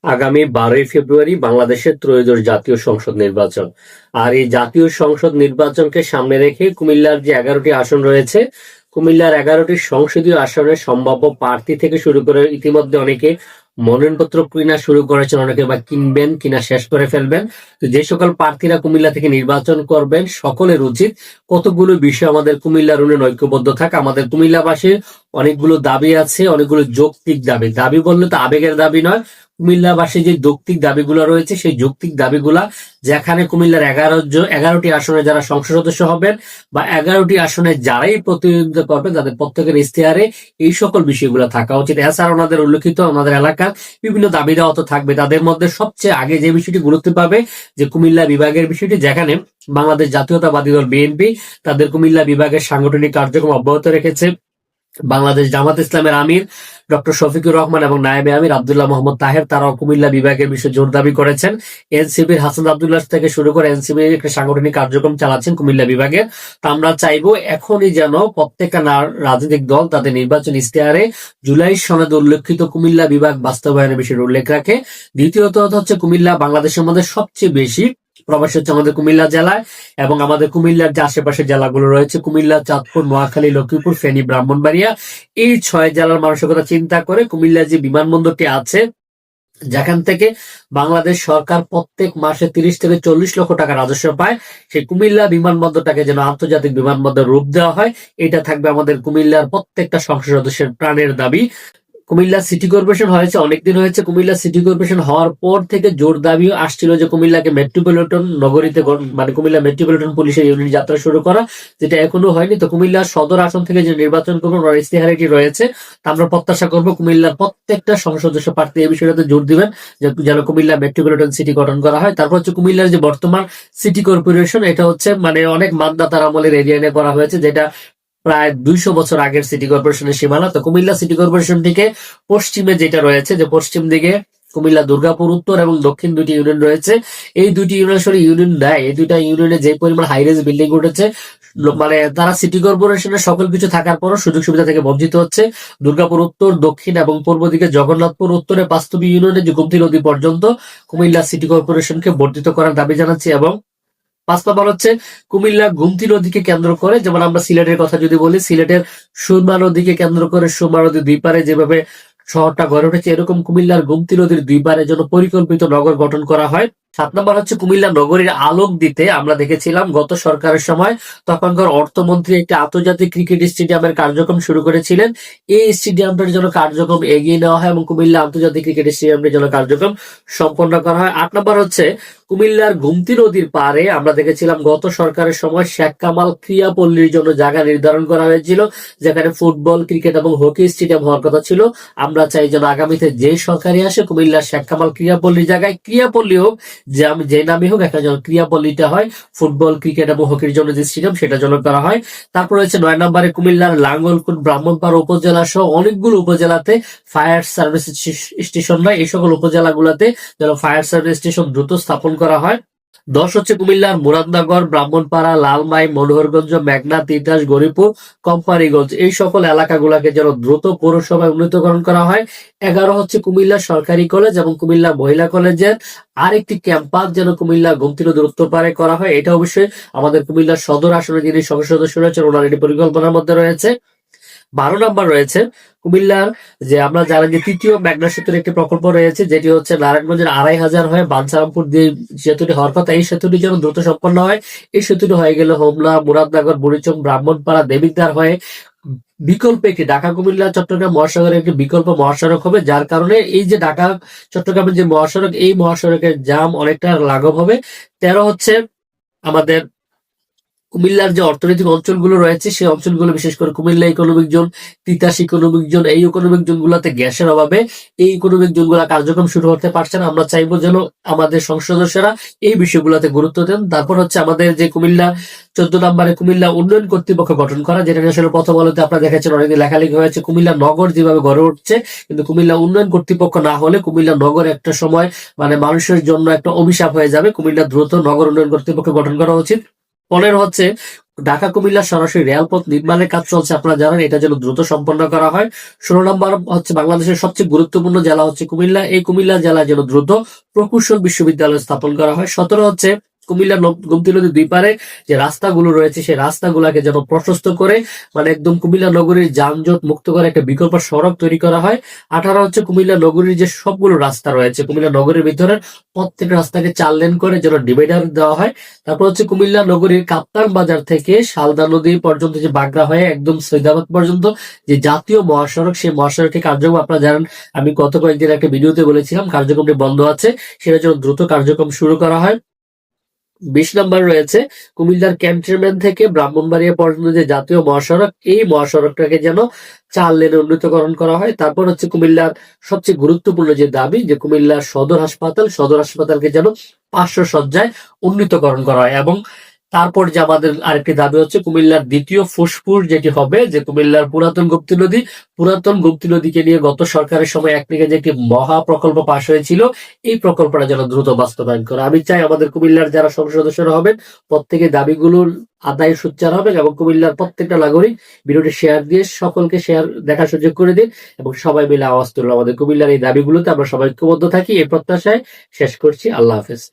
আগামী 12ই ফেব্রুয়ারি বাংলাদেশের ত্রয়োদশ জাতীয় সংসদ নির্বাচন। আর এই জাতীয় সংসদ নির্বাচনকে সামনে রেখে কুমিল্লার যে 11টি আসন রয়েছে, কুমিল্লার 11টি সংসদীয় আসনের সম্ভাব্য প্রার্থী থেকে শুরু করে ইতিমধ্যে অনেকে মনোনয়নপত্র কিনা শুরু করেছেন, অনেকে বা কিনবেন, কিনা শেষ করে ফেলবেন। তো যে সকল প্রার্থীরা কুমিল্লা থেকে নির্বাচন করবেন সকলের উচিত কতগুলো বিষয় আমাদের কুমিল্লার উন্নয়ন ঐক্যবদ্ধ থাকা। আমাদের কুমিল্লাবাসীর অনেকগুলো দাবি আছে, অনেকগুলো যৌক্তিক দাবি। দাবি বললে তো আবেগের দাবি নয়, কুমিল্লাবাসী যে যৌক্তিক দাবিগুলো রয়েছে সেই যৌক্তিক দাবিগুলা, যেখানে কুমিল্লার 11টি আসনে যারা সংসদ সদস্য হবেন বা 11টি আসনে যারাই প্রতিনিধিত্ব করবেন তাদের প্রত্যেকের ইশতেহারে এই সকল বিষয়গুলো থাকা উচিত। এছাড়া ওনাদের উল্লেখিত আমাদের এলাকার বিভিন্ন দাবি দেওয়া তো থাকবে। তাদের মধ্যে সবচেয়ে আগে যে বিষয়টি গুরুত্ব পাবে যে কুমিল্লা বিভাগের বিষয়টি, যেখানে বাংলাদেশ জাতীয়তাবাদী দল বিএনপি তাদের কুমিল্লা বিভাগের সাংগঠনিক কার্যক্রম অব্যাহত রেখেছে। বাংলাদেশ জামাত ইসলামের আমির ডক্টর শফিকুর রহমান এবং নায়েবে আমির আব্দুল্লাহ মোহাম্মদ তাহের তারাও কুমিল্লা বিভাগের বিষয়ে জোর দাবি করেছেন। এনসিপির হাসান আব্দুল্লাহ থেকে শুরু করে এনসিপি একটা সাংগঠনিক কার্যক্রম চালাচ্ছেন কুমিল্লা বিভাগের। তো আমরা চাইবো এখনই যেন প্রত্যেকটা রাজনৈতিক দল তাদের নির্বাচন ইশতেহারে জুলাই সনদে উল্লেখিত কুমিল্লা বিভাগ বাস্তবায়নের বিষয়ে উল্লেখ রাখে। দ্বিতীয়ত হচ্ছে কুমিল্লা বাংলাদেশের মধ্যে সবচেয়ে বেশি প্রবাসী হচ্ছে আমাদের কুমিল্লা জেলায়, এবং আমাদের কুমিল্লার যে আশেপাশের জেলাগুলো রয়েছে কুমিল্লা, চাঁদপুর, নোয়াখালী, লক্ষ্মীপুর, ফেনী, ব্রাহ্মণবাড়িয়া, এই 6 জেলার মানসিকতা চিন্তা করে কুমিল্লার যে বিমানবন্দরটি আছে, যেখান থেকে বাংলাদেশ সরকার প্রত্যেক মাসে 30 থেকে 40 লক্ষ টাকা রাজস্ব পায়, সেই কুমিল্লা বিমানবন্দরটাকে যেন আন্তর্জাতিক বিমানবন্দর রূপ দেওয়া হয়, এটা থাকবে আমাদের কুমিল্লার প্রত্যেকটা সংসদ সদস্যের প্রাণের দাবি। কুমিল্লা সিটি কর্পোরেশন হয়েছে, অনেকদিন হয়েছে। কুমিল্লা সিটি কর্পোরেশন হওয়ার পর থেকে জোর দাবিও আসছিল যে কুমিল্লাকে মেট্রোপলিটন নগরীতে মানে কুমিল্লা মেট্রোপলিটন পুলিশের ইউনিট যাত্রা শুরু করা, যেটা এখনো হয়নি। তো কুমিল্লা সদর আসন থেকে যে নির্বাচন করবেন ওনার ইশতেহারটি রয়েছে। তা আমরা প্রত্যাশা করবো কুমিল্লার প্রত্যেকটা সংসদ সদস্য প্রার্থী এই বিষয়টাতে জোর দিবেন যে যেন কুমিল্লা মেট্রোপলিটন সিটি গঠন করা হয়। তারপর হচ্ছে কুমিল্লার যে বর্তমান সিটি কর্পোরেশন, এটা হচ্ছে মানে অনেক মানদাতার আমলের এরিয়া নিয়ে করা হয়েছে, যেটা প্রায় 200 বছর আগের সিটি কর্পোরেশনের সীমানা। তো কুমিল্লা সিটি কর্পোরেশনটিকে পশ্চিমে যেটা রয়েছে, যে পশ্চিম দিকে কুমিল্লা দুর্গাপুর উত্তর এবং দক্ষিণ দুটি ইউনিয়ন রয়েছে। এই দুটি ইউনিয়ন আসলে ইউনিয়ন দেয়, এই দুইটা ইউনিয়নে যে পরিমাণ হাইরেজ বিল্ডিং উঠেছে, মানে তারা সিটি কর্পোরেশনের সকল কিছু থাকার পরও সুযোগ সুবিধা থেকে বঞ্চিত হচ্ছে। দুর্গাপুর উত্তর, দক্ষিণ এবং পূর্ব দিকে জগন্নাথপুর উত্তরে বাস্তবী ইউনিয়নে যে গোমতী নদী পর্যন্ত কুমিল্লা সিটি কর্পোরেশনকে বর্ধিত করার দাবি জানাচ্ছি। এবং 5 নম্বর হচ্ছে কুমিল্লা গোমতী নদীকে কেন্দ্র করে, যেমন আমরা সিলেটের কথা যদি বলি, সিলেটের সুরমা নদীকে কেন্দ্র করে সুরমা নদীর দুই পারে যেভাবে শহরটা গড়ে উঠেছে, এরকম কুমিল্লার গোমতী নদীর দুই পারে যেন পরিকল্পিত নগর গঠন করা হয়। 7 নম্বর হচ্ছে কুমিল্লা নগরীর আলোক দিতে আমরা দেখেছিলাম গত সরকারের সময় তখনকার অর্থমন্ত্রী একটি আন্তর্জাতিক ক্রিকেট স্টেডিয়ামের কার্যক্রম শুরু করেছিলেন। এই স্টেডিয়ামটার জন্য কার্যক্রম এগিয়ে নেওয়া হয় এবং কুমিল্লা আন্তর্জাতিক ক্রিকেট স্টেডিয়ামের জন্য কার্যক্রম সম্পন্ন করা হয়। 8 নম্বর হচ্ছে কুমিল্লার গোমতী নদীর পাড়ে আমরা দেখেছিলাম গত সরকারের সময় শেখ কামাল ক্রীড়াপল্লীর জন্য জায়গা নির্ধারণ করা হয়েছিল, যেখানে ফুটবল, ক্রিকেট এবং হকি স্টেডিয়াম হওয়ার কথা ছিল। আমরা চাই যেন আগামীতে যে সরকারি আসে কুমিল্লার শেখ কামাল ক্রীড়াপল্লীর জায়গায় ক্রীড়াপল্লী হোক, যে নামে হোক একটা যেন ক্রীড়াপল্লীটা হয়, ফুটবল, ক্রিকেট এবং হকির জন্য যে স্টেডিয়াম সেটা যেন করা হয়। তারপর হচ্ছে 9 নম্বরে কুমিল্লার লাঙ্গলকোট, ব্রাহ্মণপাড়া উপজেলা সহ অনেকগুলো উপজেলাতে ফায়ার সার্ভিস স্টেশন নয়, এই সকল উপজেলাগুলোতে যেন ফায়ার সার্ভিস স্টেশন দ্রুত স্থাপন করা হয়। 10 হচ্ছে কুমিল্লার মুরাদনগর, ব্রাহ্মণপাড়া, লালমাই, মনোহরগঞ্জ, মেঘনা, তিতাস, গরিপুর, কোম্পানিগঞ্জ এই সকল এলাকাগুলোকে যেন দ্রুত পৌরসভায় উন্নীতকরণ করা হয়। 11 হচ্ছে কুমিল্লা সরকারি কলেজ এবং কুমিল্লা মহিলা কলেজের আরেকটি ক্যাম্পাস যেন কুমিল্লা গোমতী নদীর উত্তর পারে করা হয়। এটা অবশ্যই আমাদের কুমিল্লা সদর আসনে যিনি সংসদ সদস্য রয়েছেন ওনার এটি পরিকল্পনার মধ্যে রয়েছে। 12 নম্বর রয়েছে কুমিল্লার যে আমরা জানি যে তৃতীয় মেঘনা সেতুর একটি প্রকল্প রয়েছে, যেটি হচ্ছে নারায়ণগঞ্জের 2500 হয়ে বাঞ্ছারামপুর দিয়ে সেতুটি হওয়ার কথা। এই সেতুটি যেন দ্রুত সম্পন্ন হয়। এই সেতুটি হয়ে গেলে হোমনা, মুরাদনগর, বুড়িচং, ব্রাহ্মণপাড়া, দেবিদ্বার হয়ে বিকল্প একটি ঢাকা কুমিল্লা চট্টগ্রাম মহাসড়কের একটি বিকল্প মহাসড়ক হবে, যার কারণে এই যে ঢাকা চট্টগ্রামের যে মহাসড়ক, এই মহাসড়কের জাম অনেকটা লাঘব হবে। 13 হচ্ছে আমাদের কুমিল্লার যে অর্থনৈতিক অঞ্চলগুলো রয়েছে সেই অঞ্চলগুলো, বিশেষ করে Comilla economic zone, Titas economic zone, এই ইকোনমিক জোনগুলোতে গ্যাসের অভাবে এই ইকোনমিক জোনগুলো কার্যক্রম শুরু হতে পারছে না। আমরা চাইবো যেন আমাদের সংসদ সদস্যরা এই বিষয়গুলোতে গুরুত্ব দেন। তারপর হচ্ছে আমাদের যে কুমিল্লা 14 নম্বরে কুমিল্লা উন্নয়ন কর্তৃপক্ষ গঠন করা, যেটা আসলে প্রথম আলোতে আপনারা দেখেছেন অনেকদিন লেখালেখি হয়েছে কুমিল্লা নগর যেভাবে গড়ে উঠছে, কিন্তু কুমিল্লা উন্নয়ন কর্তৃপক্ষ না হলে কুমিল্লা নগর একটা সময় মানে মানুষের জন্য একটা অভিশাপ হয়ে যাবে। কুমিল্লা দ্রুত নগর উন্নয়ন কর্তৃপক্ষ গঠন করা উচিত। 15 হচ্ছে ঢাকা কুমিল্লা সরাসরি রেলপথ নির্মাণের কাজ চলছে, আপনারা জানেন, এটা যেন দ্রুত সম্পন্ন করা হয়। 16 নম্বর হচ্ছে বাংলাদেশের সবচেয়ে গুরুত্বপূর্ণ জেলা হচ্ছে কুমিল্লা, এই কুমিল্লা জেলায় যেন দ্রুত প্রকৌশল বিশ্ববিদ্যালয় স্থাপন করা হয়। 17 হচ্ছে কুমিল্লা গোমতী নদীর দুই পারে যে রাস্তাগুলো রয়েছে সেই রাস্তাগুলোকে যেন প্রশস্ত করে মানে একদম কুমিল্লা নগরীর যানজট মুক্ত করে একটা বিকল্প সড়ক তৈরি করা হয়। 18 হচ্ছে কুমিল্লা নগরীর যে সবগুলো রাস্তা রয়েছে কুমিল্লা নগরীর ভিতরে প্রত্যেক রাস্তাকে 4 লেন করে যেন ডিভাইডার দেওয়া হয়। তারপর হচ্ছে কুমিল্লা নগরীর কাপ্তান বাজার থেকে শালদা নদী পর্যন্ত যে বাগড়া হয়ে একদম সৈয়দাবাদ পর্যন্ত যে জাতীয় মহাসড়ক, সেই মহাসড়কটি কার্যক্রম আপনারা জানেন, আমি গত কয়েকদিন একটা ভিডিওতে বলেছিলাম কার্যক্রমটি বন্ধ আছে, সেটা যেন দ্রুত কার্যক্রম শুরু করা হয়। 20 নম্বর রয়েছে কুমিল্লার ক্যান্টনমেন্ট থেকে ব্রাহ্মণবাড়িয়া পর্যন্ত যে জাতীয় মহাসড়ক, এই মহাসড়কটাকে যেন 4 লেনে উন্নীতকরণ করা হয়। তারপর হচ্ছে কুমিল্লার সবচেয়ে গুরুত্বপূর্ণ যে দাবি যে কুমিল্লার সদর হাসপাতালকে যেন 500 শয্যায় উন্নীতকরণ করা হয়। এবং তারপর যে আমাদের আরেকটি দাবি হচ্ছে কুমিল্লার দ্বিতীয় ফুসফুস যেটি হবে, যে কুমিল্লার পুরাতন গোমতী নদীকে নিয়ে গত সরকারের সময় একদিকে যে একটি মহা প্রকল্প পাশ হয়েছিল, এই প্রকল্পটা যেন দ্রুত বাস্তবায়ন করে। আমি চাই আমাদের কুমিল্লার যারা সংসদ সদস্যরা হবেন প্রত্যেকের দাবিগুলোর আদায় সোচ্চার হবে এবং কুমিল্লার প্রত্যেকটা নাগরিক ভিডিওটি শেয়ার দিয়ে সকলকে দেখার সুযোগ করে দিন এবং সবাই মিলে আওয়াজ তুলুন। আমাদের কুমিল্লার এই দাবিগুলোতে আমরা সবাই ঐক্যবদ্ধ থাকি, এই প্রত্যাশায় শেষ করছি। আল্লাহ হাফেজ।